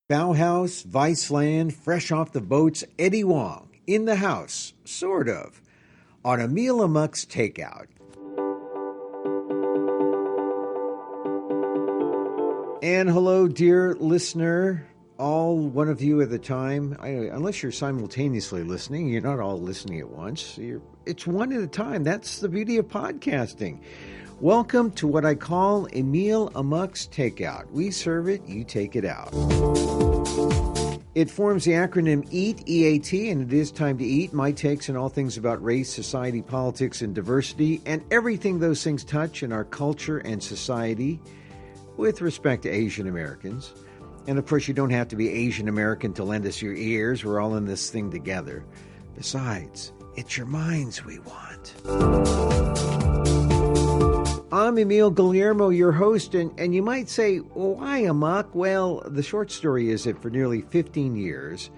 Bauhaus, Viceland, fresh off the boats, Eddie Huang, in the house, sort of, on Emil Amok's Takeout. And hello, dear listener, all one of you at a time. Unless you're simultaneously listening, you're not all listening at once. It's one at a time. That's the beauty of podcasting. Welcome to what I call Emil Amok's Takeout. We serve it, you take it out. It forms the acronym EAT, E-A-T, and it is time to eat. My takes on all things about race, society, politics, and diversity, and everything those things touch in our culture and society with respect to Asian Americans. And of course, you don't have to be Asian American to lend us your ears. We're all in this thing together. Besides, it's your minds we want. I'm Emil Guillermo, your host, and you might say, well, why Amok? Well, the short story is that for nearly 15 years,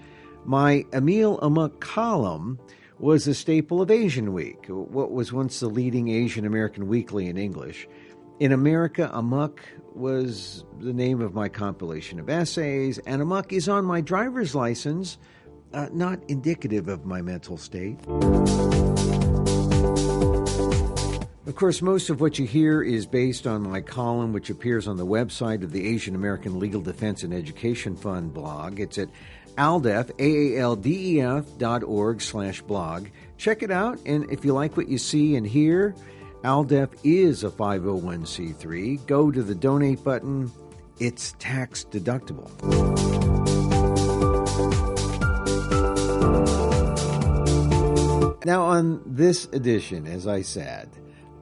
my Emil Amok column was a staple of AsianWeek, what was once the leading Asian American weekly in English. In America, Amok was the name of my compilation of essays, and Amok is on my driver's license, not indicative of my mental state. Of course, most of what you hear is based on my column, which appears on the website of the Asian American Legal Defense and Education Fund blog. It's at ALDEF, AALDEF.org/blog. Check it out, and if you like what you see and hear, ALDEF is a 501c3. Go to the donate button. It's tax deductible. Now, on this edition, as I said,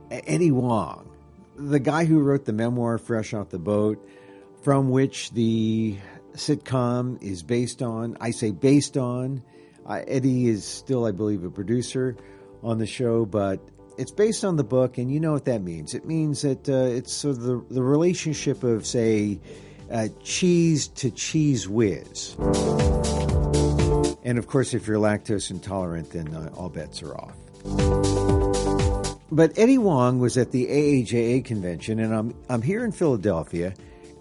Eddie Huang, the guy who wrote the memoir Fresh Off the Boat, from which the sitcom is based on. I say based on. Eddie is still, I believe, a producer on the show, but it's based on the book, and you know what that means. It means that it's sort of the relationship of, say, cheese to cheese whiz. And, of course, if you're lactose intolerant, then all bets are off. But Eddie Huang was at the AAJA convention, and I'm here in Philadelphia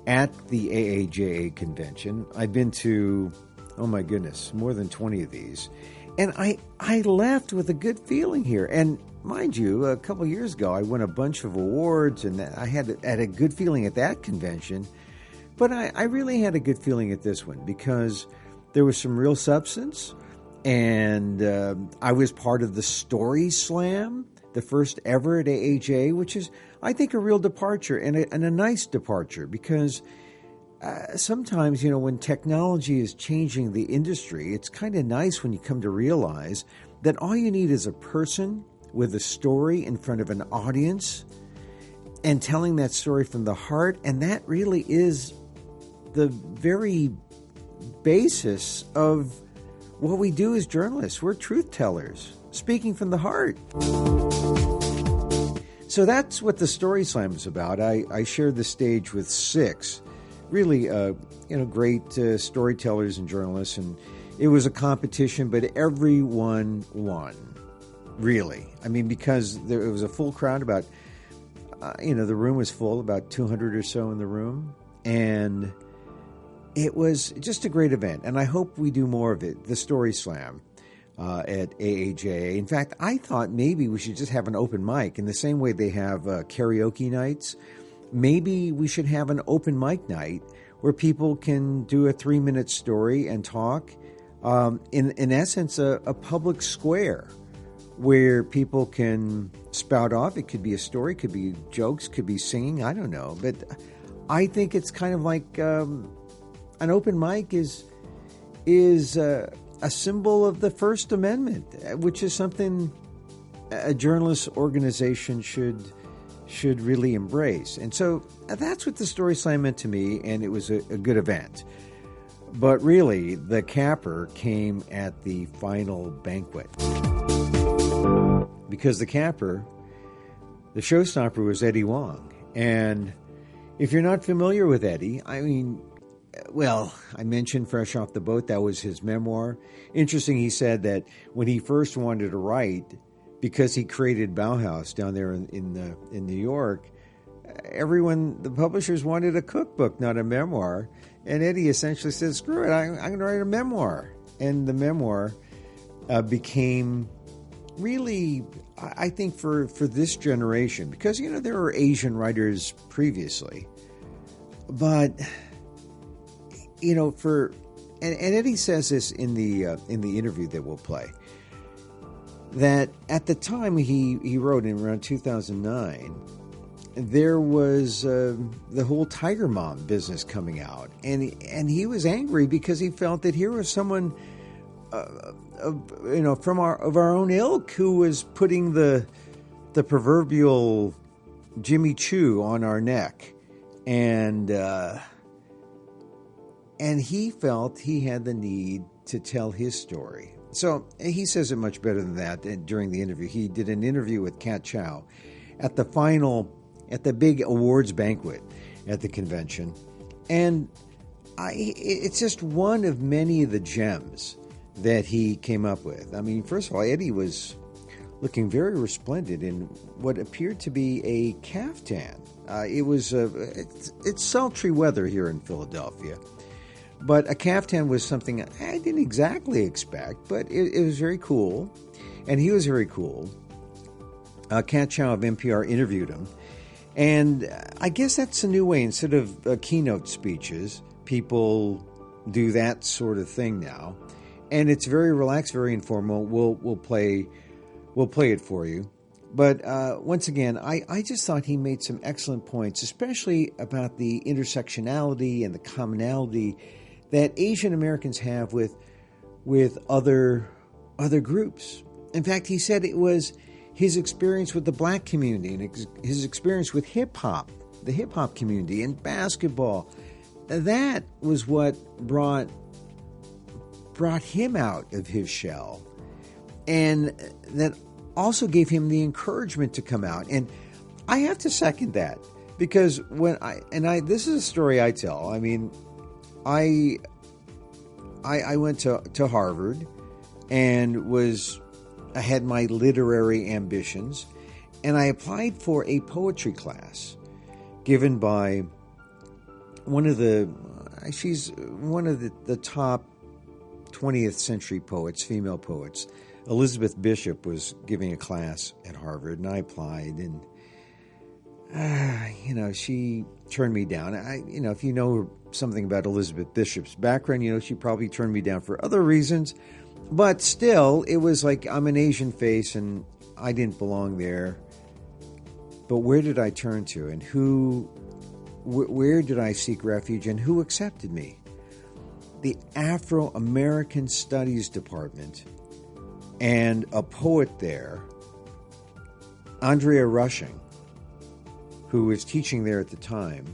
at the AAJA convention. I've been to, oh my goodness, more than 20 of these. And I left with a good feeling here. And mind you, a couple of years ago, I won a bunch of awards, and I had a good feeling at that convention. But I really had a good feeling at this one because there was some real substance, and I was part of the Story Slam, the first ever at AAJA, which is, I think, a real departure and a nice departure because sometimes, you know, when technology is changing the industry, it's kind of nice when you come to realize that all you need is a person with a story in front of an audience and telling that story from the heart, and that really is the very basis of what we do as journalists. We're truth tellers, speaking from the heart. So that's what the Story Slam is about. I shared the stage with 6 really great storytellers and journalists, and it was a competition, but everyone won, really. I mean, because it was a full crowd, about, the room was full, about 200 or so in the room, and it was just a great event, and I hope we do more of it, the Story Slam. At AAJA. In fact, I thought maybe we should just have an open mic in the same way they have karaoke nights. Maybe we should have an open mic night where people can do a 3-minute story and talk. In essence, a public square where people can spout off. It could be a story, could be jokes, could be singing. I don't know. But I think it's kind of like an open mic is a symbol of the First Amendment, which is something a journalist organization should really embrace. And so that's what the Story Slam meant to me, and it was a good event. But really, the capper came at the final banquet. Because the capper, the showstopper, was Eddie Huang. And if you're not familiar with Eddie, I mean, well, I mentioned Fresh Off the Boat. That was his memoir. Interesting, he said that when he first wanted to write, because he created Bauhaus down there in New York, the publishers wanted a cookbook, not a memoir. And Eddie essentially said, screw it, I'm going to write a memoir. And the memoir became really, I think, for this generation, because, there were Asian writers previously. But, and Eddie says this in the interview that we'll play, that at the time he wrote in around 2009, there was the whole Tiger Mom business coming out, and he was angry because he felt that here was someone, from our own ilk, who was putting the proverbial Jimmy Choo on our neck, and he felt he had the need to tell his story. So he says it much better than that during the interview. He did an interview with Kat Chow at the big awards banquet at the convention. And it's just one of many of the gems that he came up with. I mean, first of all, Eddie was looking very resplendent in what appeared to be a caftan. It's sultry weather here in Philadelphia. But a caftan was something I didn't exactly expect, but it was very cool. And he was very cool. Kat Chow of NPR interviewed him. And I guess that's a new way. Instead of keynote speeches, people do that sort of thing now. And it's very relaxed, very informal. We'll play it for you. But once again, I just thought he made some excellent points, especially about the intersectionality and the commonality that Asian Americans have with other groups. In fact, he said it was his experience with the black community and his experience with hip-hop, the hip-hop community and basketball. That was what brought him out of his shell. And that also gave him the encouragement to come out. And I have to second that, because this is a story I tell. I mean, I went to Harvard and I had my literary ambitions, and I applied for a poetry class given by she's one of the top 20th century poets, female poets. Elizabeth Bishop was giving a class at Harvard, and I applied, and she turned me down. If you know something about Elizabeth Bishop's background, she probably turned me down for other reasons. But still, it was like I'm an Asian face and I didn't belong there. But where did I turn to, and where did I seek refuge, and who accepted me? The Afro-American Studies Department, and a poet there, Andrea Rushing, who was teaching there at the time.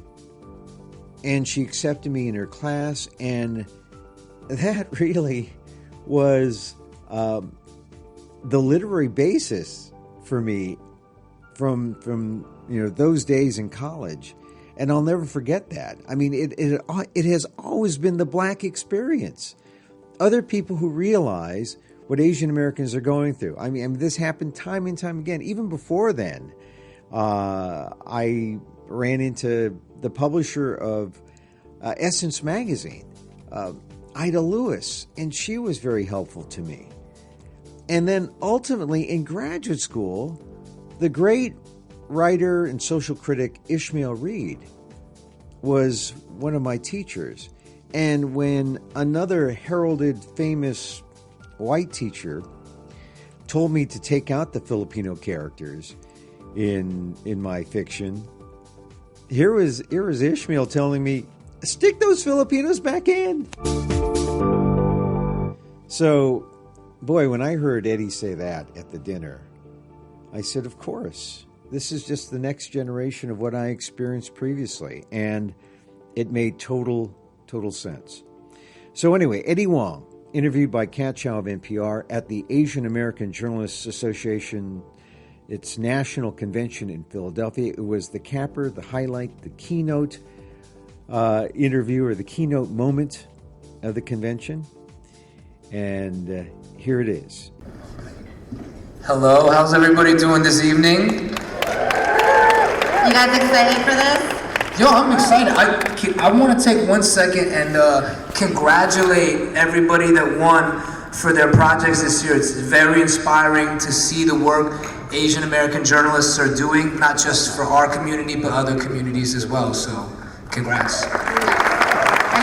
And she accepted me in her class, and that really was the literary basis for me from those days in college. And I'll never forget that. I mean, it has always been the black experience. Other people who realize what Asian Americans are going through. I mean, this happened time and time again. Even before then, I ran into the publisher of Essence magazine, Ida Lewis, and she was very helpful to me. And then ultimately in graduate school, the great writer and social critic Ishmael Reed was one of my teachers. And when another heralded famous white teacher told me to take out the Filipino characters in my fiction, here was Ishmael telling me, stick those Filipinos back in. So, boy, when I heard Eddie say that at the dinner, I said, of course, this is just the next generation of what I experienced previously. And it made total sense. So anyway, Eddie Huang, interviewed by Kat Chow of NPR at the Asian American Journalists Association, its national convention in Philadelphia. It was the capper, the highlight, the keynote interview, or the keynote moment of the convention. And here it is. Hello, how's everybody doing this evening? You guys excited for this? Yo, I'm excited. I want to take 1 second and congratulate everybody that won for their projects this year. It's very inspiring to see the work Asian American journalists are doing, not just for our community, but other communities as well. So, congrats. And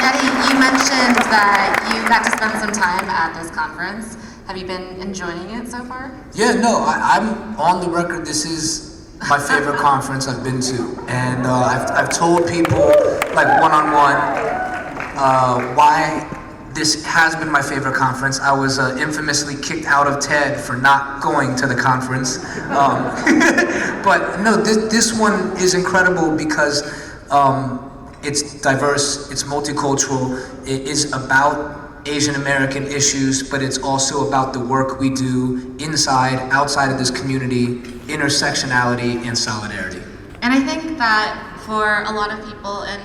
Eddie, you mentioned that you got to spend some time at this conference. Have you been enjoying it so far? Yeah, no, I'm on the record. This is my favorite conference I've been to, and I've told people, like one-on-one, why this has been my favorite conference. I was infamously kicked out of TED for not going to the conference, but no, this one is incredible because it's diverse, it's multicultural, it is about Asian American issues, but it's also about the work we do inside, outside of this community, intersectionality and solidarity. And I think that for a lot of people, and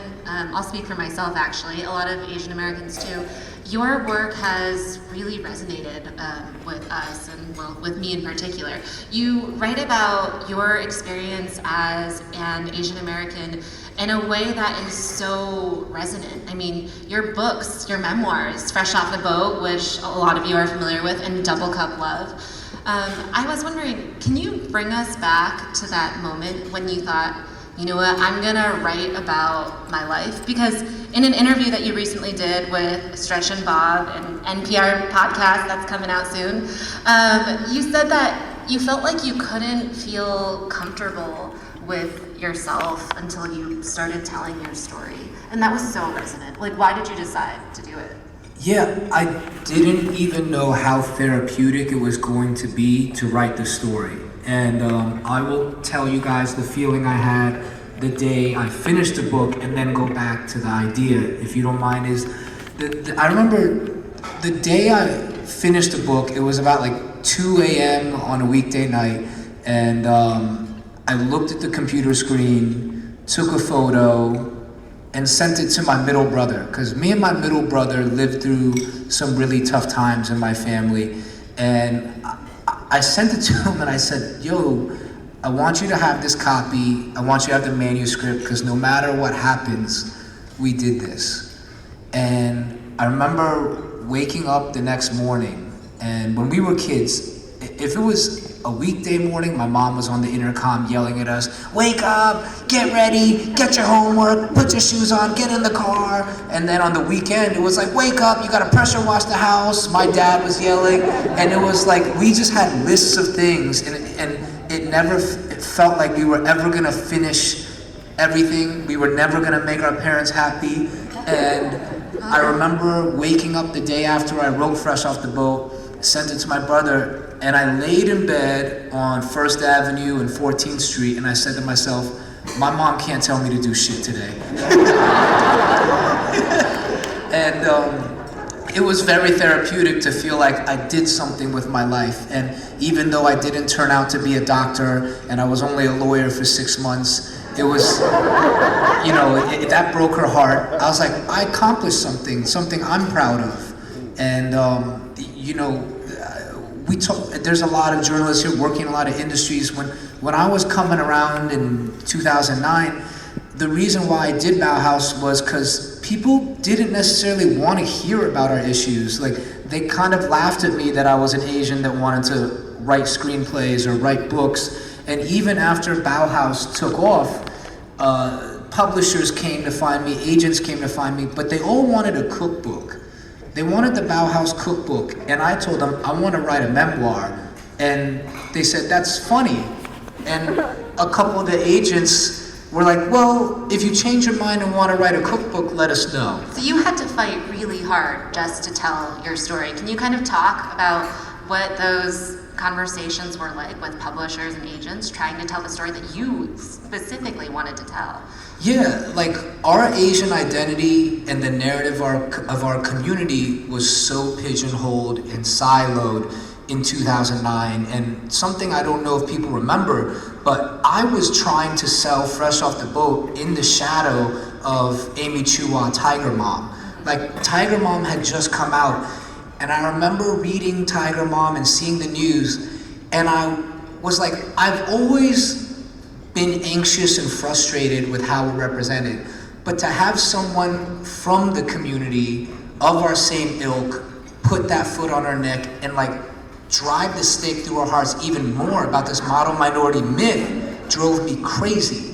I'll speak for myself actually, a lot of Asian Americans too, your work has really resonated with us and, well, with me in particular. You write about your experience as an Asian American in a way that is so resonant. I mean, your books, your memoirs, Fresh Off the Boat, which a lot of you are familiar with, and Double Cup Love. I was wondering, can you bring us back to that moment when you thought, you know what, I'm gonna write about my life? Because in an interview that you recently did with Stretch and Bob, an NPR podcast that's coming out soon, you said that you felt like you couldn't feel comfortable with yourself until you started telling your story. And that was so resonant. Like, why did you decide to do it? Yeah, I didn't even know how therapeutic it was going to be to write the story. And I will tell you guys the feeling I had the day I finished the book and then go back to the idea, if you don't mind, is I remember the day I finished the book, it was about like 2 a.m. on a weekday night, and I looked at the computer screen, took a photo, and sent it to my middle brother, because me and my middle brother lived through some really tough times in my family, and I sent it to him and I said, yo, I want you to have this copy, I want you to have the manuscript, because no matter what happens, we did this. And I remember waking up the next morning, and when we were kids, if it was a weekday morning, my mom was on the intercom yelling at us, wake up, get ready, get your homework, put your shoes on, get in the car. And then on the weekend, it was like, wake up, you gotta pressure wash the house. My dad was yelling. And it was like, we just had lists of things, and it never felt like we were ever gonna finish everything. We were never gonna make our parents happy. And I remember waking up the day after I wrote Fresh Off the Boat, sent it to my brother, and I laid in bed on 1st Avenue and 14th Street, and I said to myself, my mom can't tell me to do shit today. And it was very therapeutic to feel like I did something with my life. And even though I didn't turn out to be a doctor, and I was only a lawyer for 6 months, it was, you know, that broke her heart. I was like, I accomplished something I'm proud of. And, you know, there's a lot of journalists here working in a lot of industries. When I was coming around in 2009, the reason why I did Bauhaus was because people didn't necessarily want to hear about our issues. Like, they kind of laughed at me that I was an Asian that wanted to write screenplays or write books. And even after Bauhaus took off, publishers came to find me, agents came to find me, but they all wanted a cookbook. They wanted the Bauhaus cookbook, and I told them, I want to write a memoir. And they said, that's funny. And a couple of the agents were like, well, if you change your mind and want to write a cookbook, let us know. So you had to fight really hard just to tell your story. Can you kind of talk about what those conversations were like with publishers and agents trying to tell the story that you specifically wanted to tell? Yeah, like our Asian identity and the narrative of our community was so pigeonholed and siloed in 2009, and something I don't know if people remember, but I was trying to sell Fresh Off the Boat in the shadow of Amy Chua, Tiger Mom. Like, Tiger Mom had just come out, and I remember reading Tiger Mom and seeing the news, and I was like, I've always been anxious and frustrated with how we're represented. But to have someone from the community of our same ilk put that foot on our neck and like drive the stake through our hearts even more about this model minority myth drove me crazy.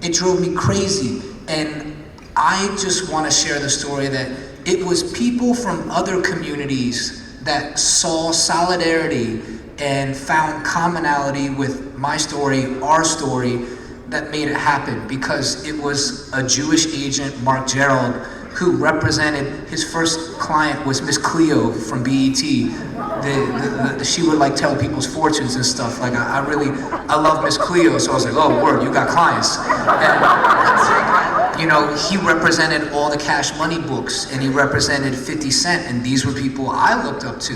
It drove me crazy. And I just want to share the story that it was people from other communities that saw solidarity and found commonality with my story, our story, that made it happen, because it was a Jewish agent, Mark Gerald, who represented, his first client was Miss Cleo from BET. She would like tell people's fortunes and stuff. Like I love Miss Cleo, so I was like, oh word, you got clients. And, you know, he represented all the Cash Money books, and he represented 50 Cent, and these were people I looked up to.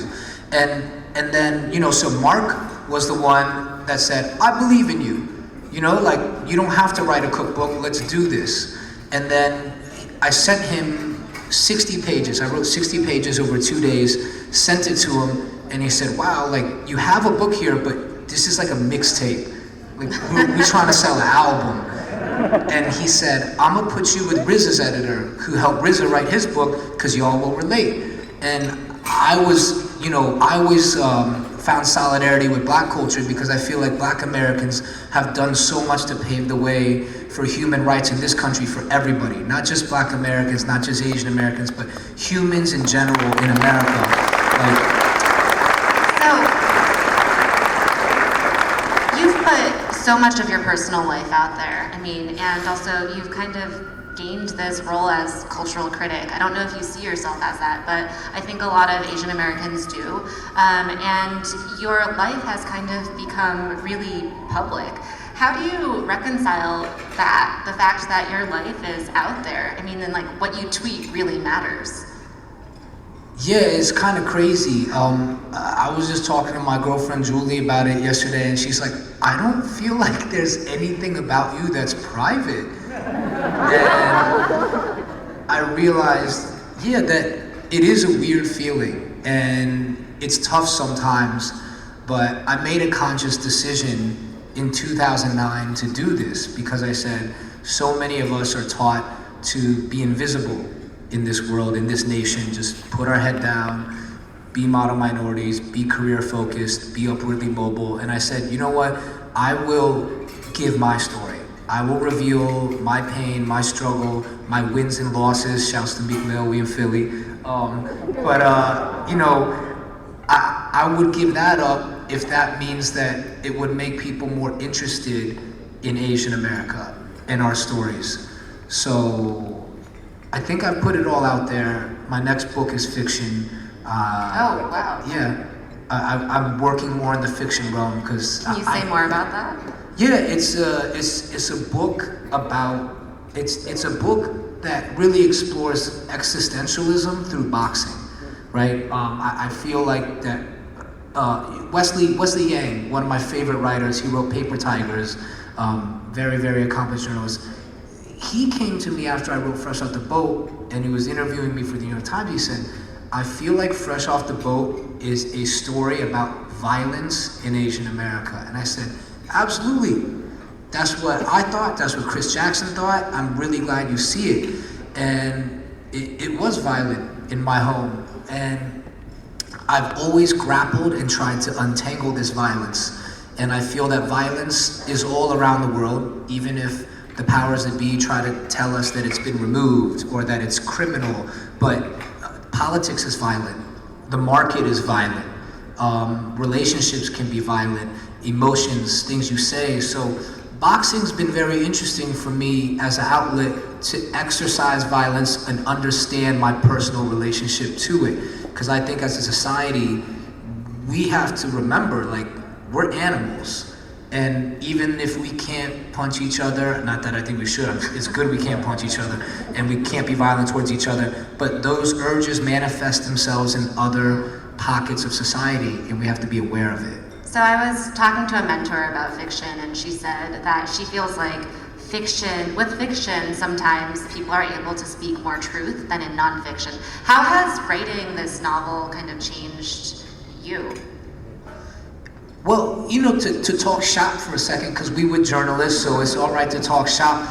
And then, you know, so Mark was the one that said, I believe in you. You know, like, you don't have to write a cookbook, let's do this. And then I sent him 60 pages. I wrote 60 pages over 2 days, sent it to him, and he said, wow, like, you have a book here, but this is like a mixtape. Like, we're trying to sell an album. And he said, I'm gonna put you with RZA's editor, who helped RZA write his book, because y'all will relate. And I was, you know, I always found solidarity with Black culture, because I feel like Black Americans have done so much to pave the way for human rights in this country for everybody, not just Black Americans, not just Asian Americans, but humans in general in America. Like, so, you've put so much of your personal life out there. I mean, and also you've kind of gained this role as cultural critic. I don't know if you see yourself as that, but I think a lot of Asian Americans do. And your life has kind of become really public. How do you reconcile that, the fact that your life is out there? I mean, and like what you tweet really matters. yeah, it's kind of crazy. I was just talking to my girlfriend Julie about it yesterday, and she's like, I don't feel like there's anything about you that's private. And I realized, yeah, that it is a weird feeling, and it's tough sometimes, but I made a conscious decision in 2009 to do this, because I said, so many of us are taught to be invisible in this world, in this nation, just put our head down, be model minorities, be career focused, be upwardly mobile. And I said, you know what, I will give my story. I will reveal my pain, my struggle, my wins and losses. Shouts to Meek Mill, we in Philly. You know, I would give that up if that means that it would make people more interested in Asian America and our stories. So I think I've put it all out there. My next book is fiction. Oh, wow. Yeah, I'm working more in the fiction realm, because Can you say more about that? Yeah, it's a book about, it's a book that really explores existentialism through boxing, right? I feel like that Wesley Yang, one of my favorite writers, he wrote Paper Tigers, very, very accomplished journalist. He came to me after I wrote Fresh Off the Boat, and he was interviewing me for the New York Times. He said, I feel like Fresh Off the Boat is a story about violence in Asian America. And I said, absolutely. That's what I thought. That's what Chris Jackson thought. I'm really glad you see it. And it was violent in my home. And I've always grappled and tried to untangle this violence. And I feel that violence is all around the world, even if the powers that be try to tell us that it's been removed or that it's criminal. But politics is violent. The market is violent. Relationships can be violent. Emotions, things you say. So boxing's been very interesting for me as an outlet to exercise violence and understand my personal relationship to it. Because I think as a society, we have to remember, like, we're animals. And even if we can't punch each other, not that I think we should, it's good we can't punch each other, and we can't be violent towards each other, but those urges manifest themselves in other pockets of society, and we have to be aware of it. So I was talking to a mentor about fiction, and she said that she feels like with fiction, sometimes people are able to speak more truth than in nonfiction. How has writing this novel kind of changed you? Well, to talk shop for a second, because we were journalists, so it's all right to talk shop.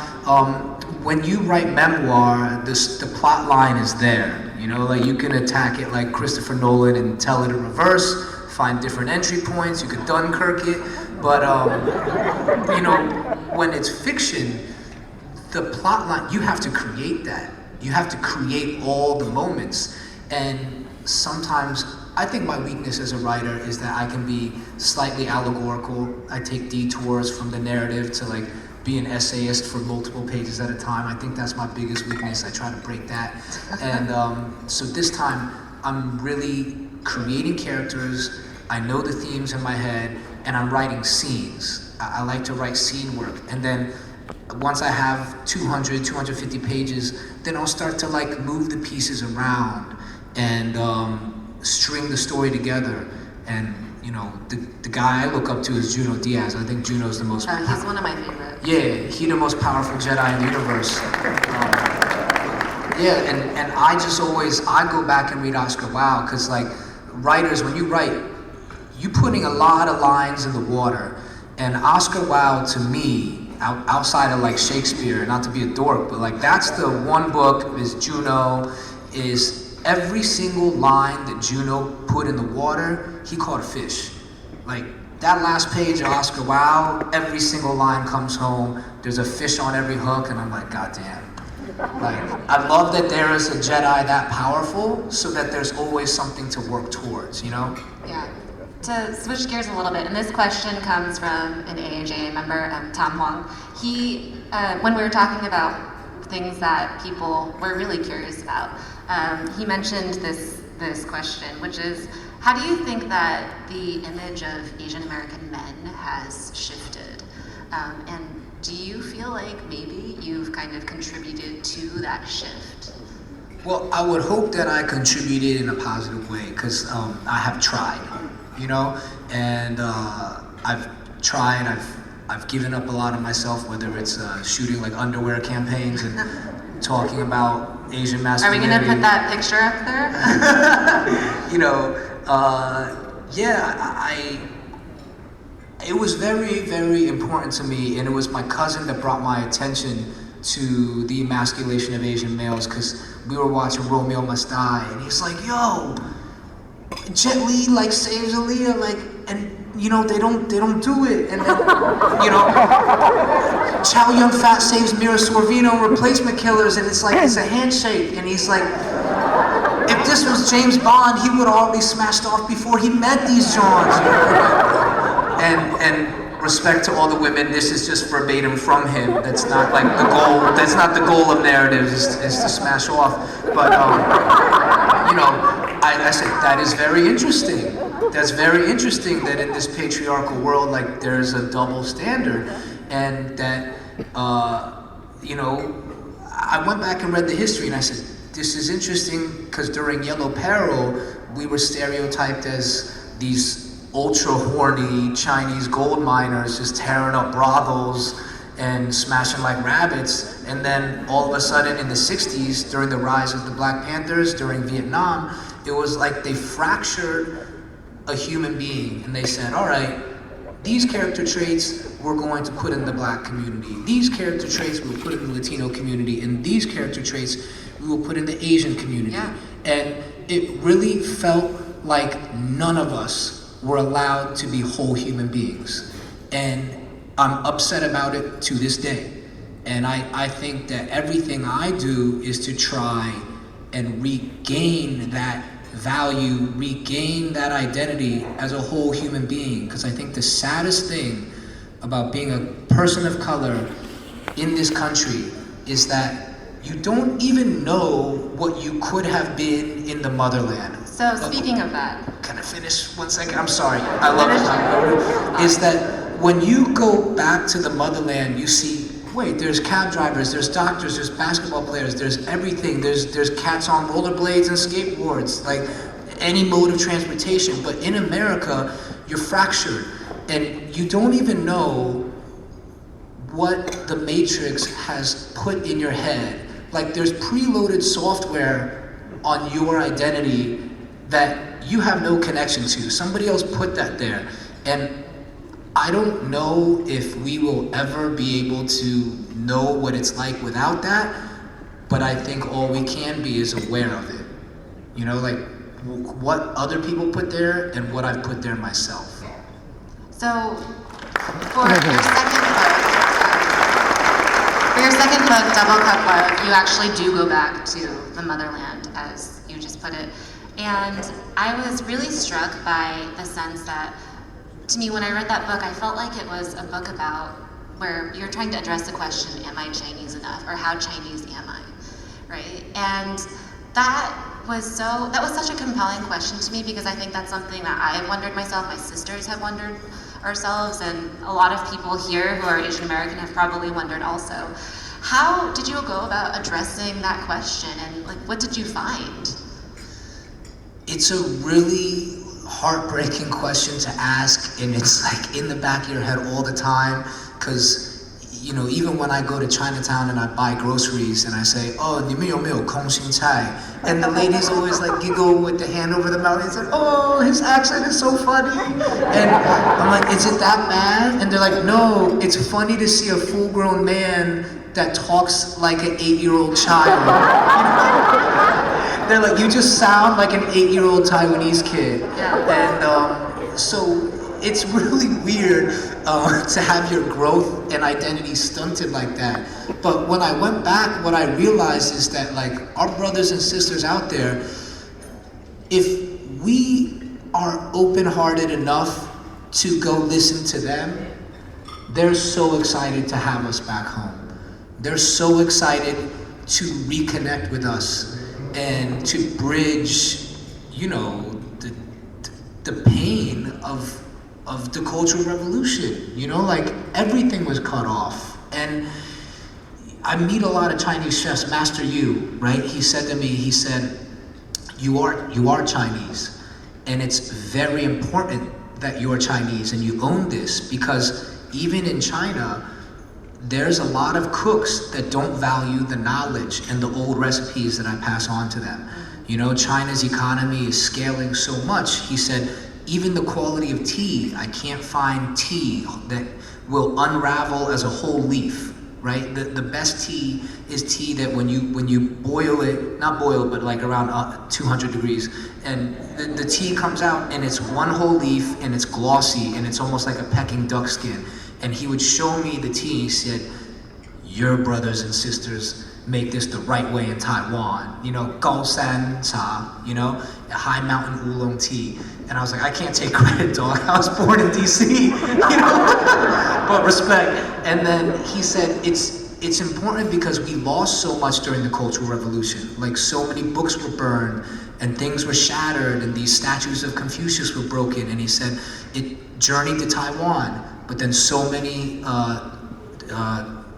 When you write memoir, the plot line is there. Like you can attack it like Christopher Nolan and tell it in reverse, find different entry points. You could Dunkirk it, but when it's fiction, the plot line, you have to create that. You have to create all the moments, and sometimes I think my weakness as a writer is that I can be slightly allegorical. I take detours from the narrative to like be an essayist for multiple pages at a time. I think that's my biggest weakness. I try to break that. And so this time, I'm really creating characters. I know the themes in my head, and I'm writing scenes. I like to write scene work. And then once I have 200, 250 pages, then I'll start to like move the pieces around and string the story together. And the guy I look up to is Junot Diaz. I think Junot's the most... he's one of my favorites. Yeah, he's the most powerful Jedi in the universe. And I just I go back and read Oscar Wilde, because like writers, when you write, you're putting a lot of lines in the water. And Oscar Wilde, to me, outside of like Shakespeare, not to be a dork, but like that's the one book, is Junot, is every single line that Junot put in the water, he caught a fish. Like that last page of Oscar Wilde, every single line comes home, there's a fish on every hook, and I'm like, goddamn. Like, I love that there is a Jedi that powerful, so that there's always something to work towards, Yeah. To switch gears a little bit, and this question comes from an AAJA member, Tom Huang. He, when we were talking about things that people were really curious about, he mentioned this question, which is, how do you think that the image of Asian American men has shifted? And do you feel like maybe you've kind of contributed to that shift? Well, I would hope that I contributed in a positive way, because I have tried, and I've tried, I've given up a lot of myself, whether it's shooting like underwear campaigns and talking about Asian masculinity. Are we gonna put that picture up there? It was very, very important to me, and it was my cousin that brought my attention to the emasculation of Asian males, because we were watching Romeo Must Die, and he's like, yo, Jet Li like saves Aaliyah, like, and they don't do it, and then Chow Yun Fat saves Mira Sorvino, Replacement Killers, and it's like it's a handshake, and he's like, if this was James Bond, he would have already smashed off before he met these Johns. And respect to all the women, this is just verbatim from him. That's not like the goal. That's not the goal of narratives, is to smash off. But I said that is very interesting. That's very interesting that in this patriarchal world, like there's a double standard, and that I went back and read the history, and I said, this is interesting, because during Yellow Peril, we were stereotyped as these ultra horny Chinese gold miners just tearing up brothels and smashing like rabbits. And then all of a sudden in the 60s, during the rise of the Black Panthers, during Vietnam, it was like they fractured a human being, and they said, all right, these character traits we're going to put in the Black community, these character traits we'll put in the Latino community, and these character traits we will put in the Asian community. Yeah. And it really felt like none of us were allowed to be whole human beings. And I'm upset about it to this day. And I think that everything I do is to try and regain that value, regain that identity as a whole human being. Because I think the saddest thing about being a person of color in this country is that you don't even know what you could have been in the motherland. So speaking of that, can I finish 1 second? I'm sorry. I love it. Is that when you go back to the motherland, you see, wait, there's cab drivers, there's doctors, there's basketball players, there's everything. There's cats on rollerblades and skateboards, like any mode of transportation. But in America, you're fractured, and you don't even know what the Matrix has put in your head. Like there's preloaded software on your identity that you have no connection to. Somebody else put that there. And I don't know if we will ever be able to know what it's like without that, but I think all we can be is aware of it. You know, like what other people put there and what I've put there myself. So, for your second book, Double Cup Love, you actually do go back to the motherland, as you just put it. And I was really struck by the sense that, to me, when I read that book, I felt like it was a book about where you're trying to address the question, am I Chinese enough? Or how Chinese am I? Right? And that was such a compelling question to me, because I think that's something that I have wondered myself, my sisters have wondered ourselves, and a lot of people here who are Asian American have probably wondered also. How did you go about addressing that question, and like, what did you find? It's a really heartbreaking question to ask, and it's like in the back of your head all the time, because you know, even when I go to Chinatown and I buy groceries and I say, oh, 你们有没有空心菜? And the ladies always like giggle with the hand over the mouth and say, oh, his accent is so funny. And I'm like, is it that bad? And they're like, no, it's funny to see a full-grown man that talks like an 8-year-old child. They're like, you just sound like an 8-year-old Taiwanese kid. And so it's really weird to have your growth and identity stunted like that. But when I went back, what I realized is that like our brothers and sisters out there, if we are open-hearted enough to go listen to them, they're so excited to have us back home. They're so excited to reconnect with us and to bridge, you know, the pain of the Cultural Revolution. You know, like everything was cut off. And I meet a lot of Chinese chefs. Master Yu, right? He said to me, he said, you are Chinese, and it's very important that you're Chinese and you own this, because even in China, there's a lot of cooks that don't value the knowledge and the old recipes that I pass on to them. You know, China's economy is scaling so much. He said, even the quality of tea, I can't find tea that will unravel as a whole leaf, right? The best tea is tea that when you boil it, not boil it, but like around 200 degrees, and the tea comes out and it's one whole leaf and it's glossy and it's almost like a Peking duck skin. And he would show me the tea. He said, your brothers and sisters make this the right way in Taiwan. You know, Gaosan cha, you know, high mountain oolong tea. And I was like, I can't take credit, dog. I was born in DC, you know, but respect. And then he said, it's important because we lost so much during the Cultural Revolution. Like so many books were burned and things were shattered and these statues of Confucius were broken. And he said, it journeyed to Taiwan. But then so many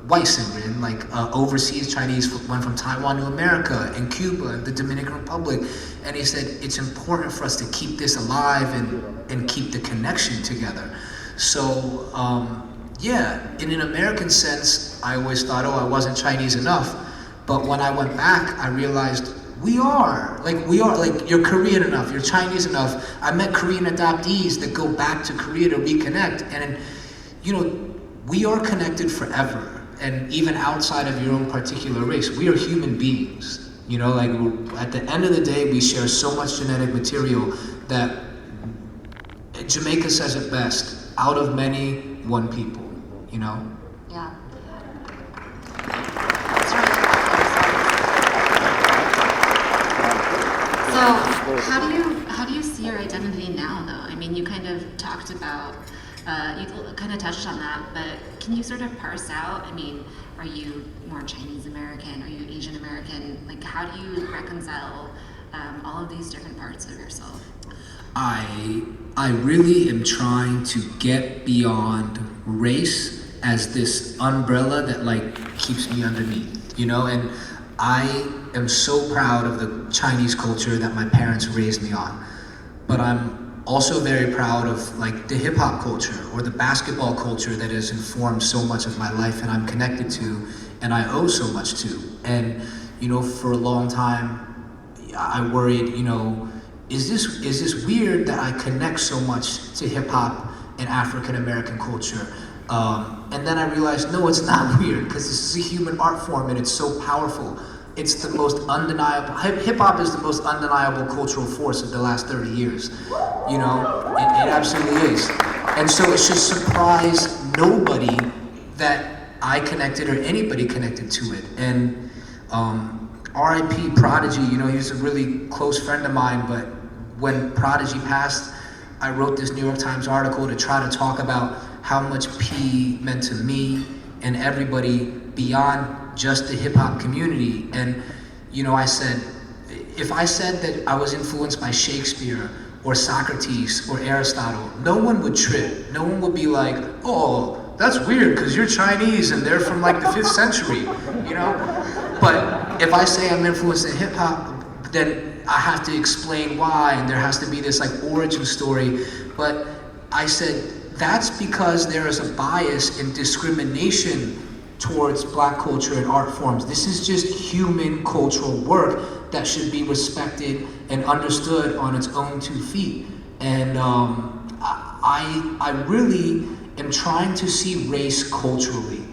Weissen, like overseas Chinese went from Taiwan to America and Cuba and the Dominican Republic. And he said, it's important for us to keep this alive and keep the connection together. So, yeah, in an American sense, I always thought, oh, I wasn't Chinese enough. But when I went back, I realized we are, like you're Korean enough, you're Chinese enough. I met Korean adoptees that go back to Korea to reconnect. And, you know, we are connected forever. And even outside of your own particular race, we are human beings. You know, like at the end of the day, we share so much genetic material that Jamaica says it best, out of many, one people, you know? Yeah. So how do you see your identity now, though? I mean, you kind of talked about, you kind of touched on that, but can you sort of parse out? I mean, are you more Chinese American? Are you Asian American? Like, how do you reconcile all of these different parts of yourself? I really am trying to get beyond race as this umbrella that like keeps me underneath, you know? And I am so proud of the Chinese culture that my parents raised me on, but I'm also very proud of like the hip hop culture or the basketball culture that has informed so much of my life and I'm connected to and I owe so much to. And, you know, for a long time, I worried, you know, is this weird that I connect so much to hip hop in African American culture. And then I realized, no, it's not weird, because this is a human art form and it's so powerful. It's the most undeniable, hip-hop is the most undeniable cultural force of the last 30 years. You know, it absolutely is. And so it should surprise nobody that I connected or anybody connected to it. And R.I.P. Prodigy, you know, he was a really close friend of mine, but when Prodigy passed, I wrote this New York Times article to try to talk about how much P meant to me and everybody beyond just the hip-hop community. And, you know, I said, if I said that I was influenced by Shakespeare or Socrates or Aristotle, no one would trip. No one would be like, oh, that's weird because you're Chinese and they're from like the 5th century, you know? But if I say I'm influenced in hip-hop, then I have to explain why, and there has to be this like origin story. But I said, that's because there is a bias and discrimination towards Black culture and art forms. This is just human cultural work that should be respected and understood on its own 2 feet. And I really am trying to see race culturally.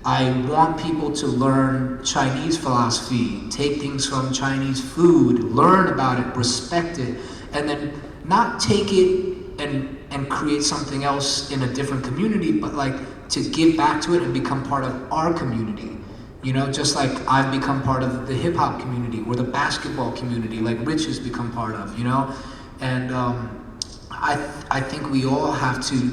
I want people to learn Chinese philosophy, take things from Chinese food, learn about it, respect it, and then not take it and create something else in a different community, but like to give back to it and become part of our community. You know, just like I've become part of the hip hop community or the basketball community, like Rich has become part of, you know? And I think we all have to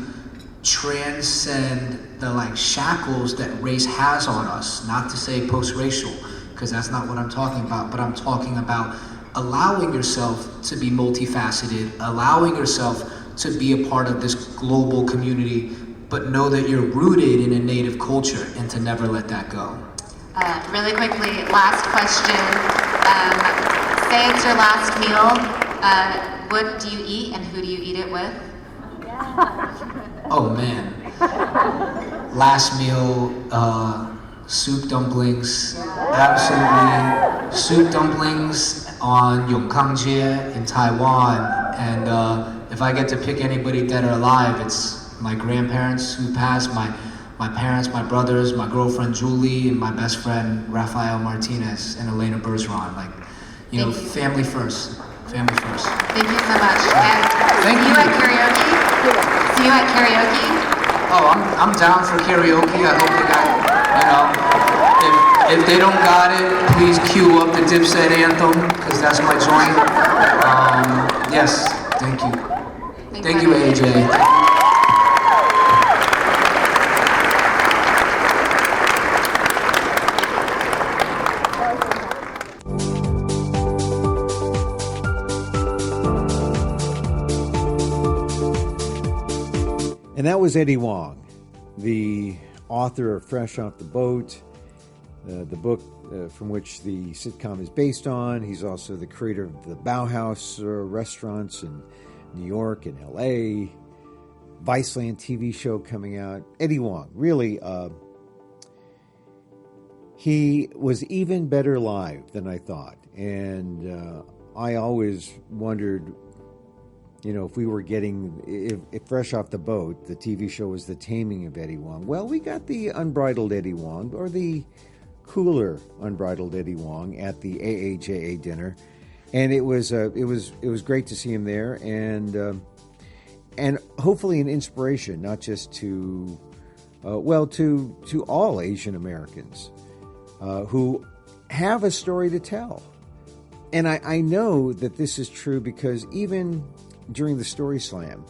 transcend the like shackles that race has on us, not to say post-racial, because that's not what I'm talking about, but I'm talking about allowing yourself to be multifaceted, allowing yourself to be a part of this global community, but know that you're rooted in a native culture and to never let that go. Really quickly, last question. Say it's your last meal. What do you eat and who do you eat it with? Oh man. Last meal, soup dumplings. Absolutely. Soup dumplings on Yongkangjie in Taiwan. And if I get to pick anybody dead or alive, it's my grandparents who passed, my parents, my brothers, my girlfriend Julie, and my best friend Rafael Martinez and Elena Bergeron. Like, you know, family first. Family first. Thank you so much. And Thank see you at karaoke. See you at karaoke. Oh, I'm down for karaoke. I hope they got, you know, if they don't got it, please cue up the Dipset anthem, because that's my joint. Yes, thank you. Thank you, AAJA. And that was Eddie Huang, the author of Fresh Off the Boat, the book from which the sitcom is based on. He's also the creator of the Bauhaus restaurants in New York and L.A., Viceland TV show coming out. Eddie Huang, really, he was even better live than I thought. And I always wondered, you know, if we were getting, if Fresh Off the Boat, the TV show, was the taming of Eddie Huang. Well, we got the unbridled Eddie Huang, or the cooler unbridled Eddie Huang, at the AAJA dinner, and it was great to see him there, and hopefully an inspiration, not just to all Asian Americans who have a story to tell. And I know that this is true because even during the Story Slam,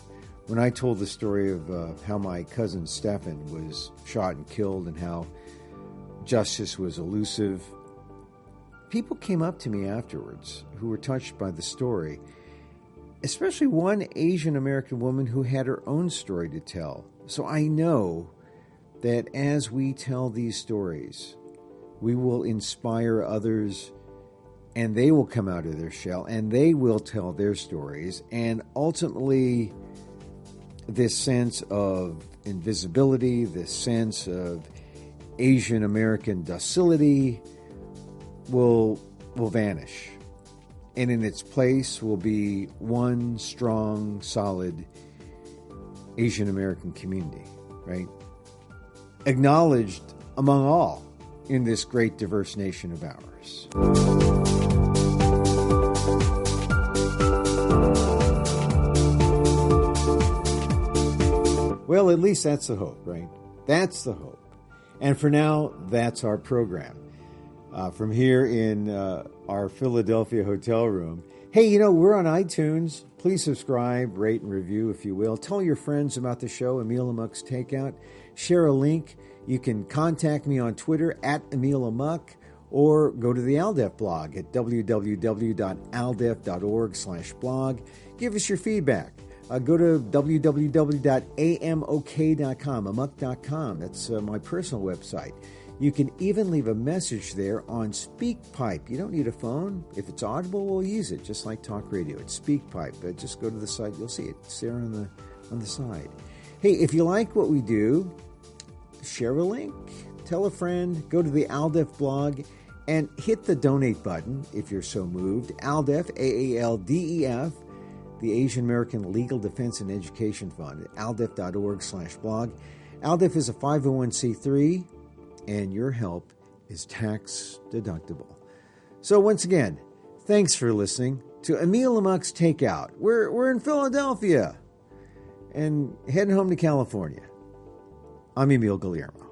when I told the story of how my cousin Stefan was shot and killed and how justice was elusive, people came up to me afterwards who were touched by the story, especially one Asian American woman who had her own story to tell. So I know that as we tell these stories, we will inspire others, and they will come out of their shell, and they will tell their stories. And ultimately, this sense of invisibility, this sense of Asian American docility will vanish. And in its place will be one strong, solid Asian American community, right? Acknowledged among all in this great diverse nation of ours. Well, at least that's the hope, right? That's the hope. And for now, that's our program. From here in our Philadelphia hotel room. Hey, we're on iTunes. Please subscribe, rate, and review, if you will. Tell your friends about the show, Emil Amok's Takeout. Share a link. You can contact me on Twitter at Emil Amok, or go to the ALDEF blog at www.aldef.org/blog. Give us your feedback. Go to www.amok.com, amok.com. That's my personal website. You can even leave a message there on SpeakPipe. You don't need a phone. If it's audible, we'll use it, just like talk radio. It's SpeakPipe. Just go to the site. You'll see it. It's there on the side. Hey, if you like what we do, share a link. Tell a friend. Go to the ALDEF blog and hit the donate button if you're so moved. ALDEF, AALDEF, the Asian American Legal Defense and Education Fund, aldef.org/blog. ALDEF is a 501c3, and your help is tax deductible. So once again, thanks for listening to Emil Amok's Takeout. We're in Philadelphia and heading home to California. I'm Emil Guillermo.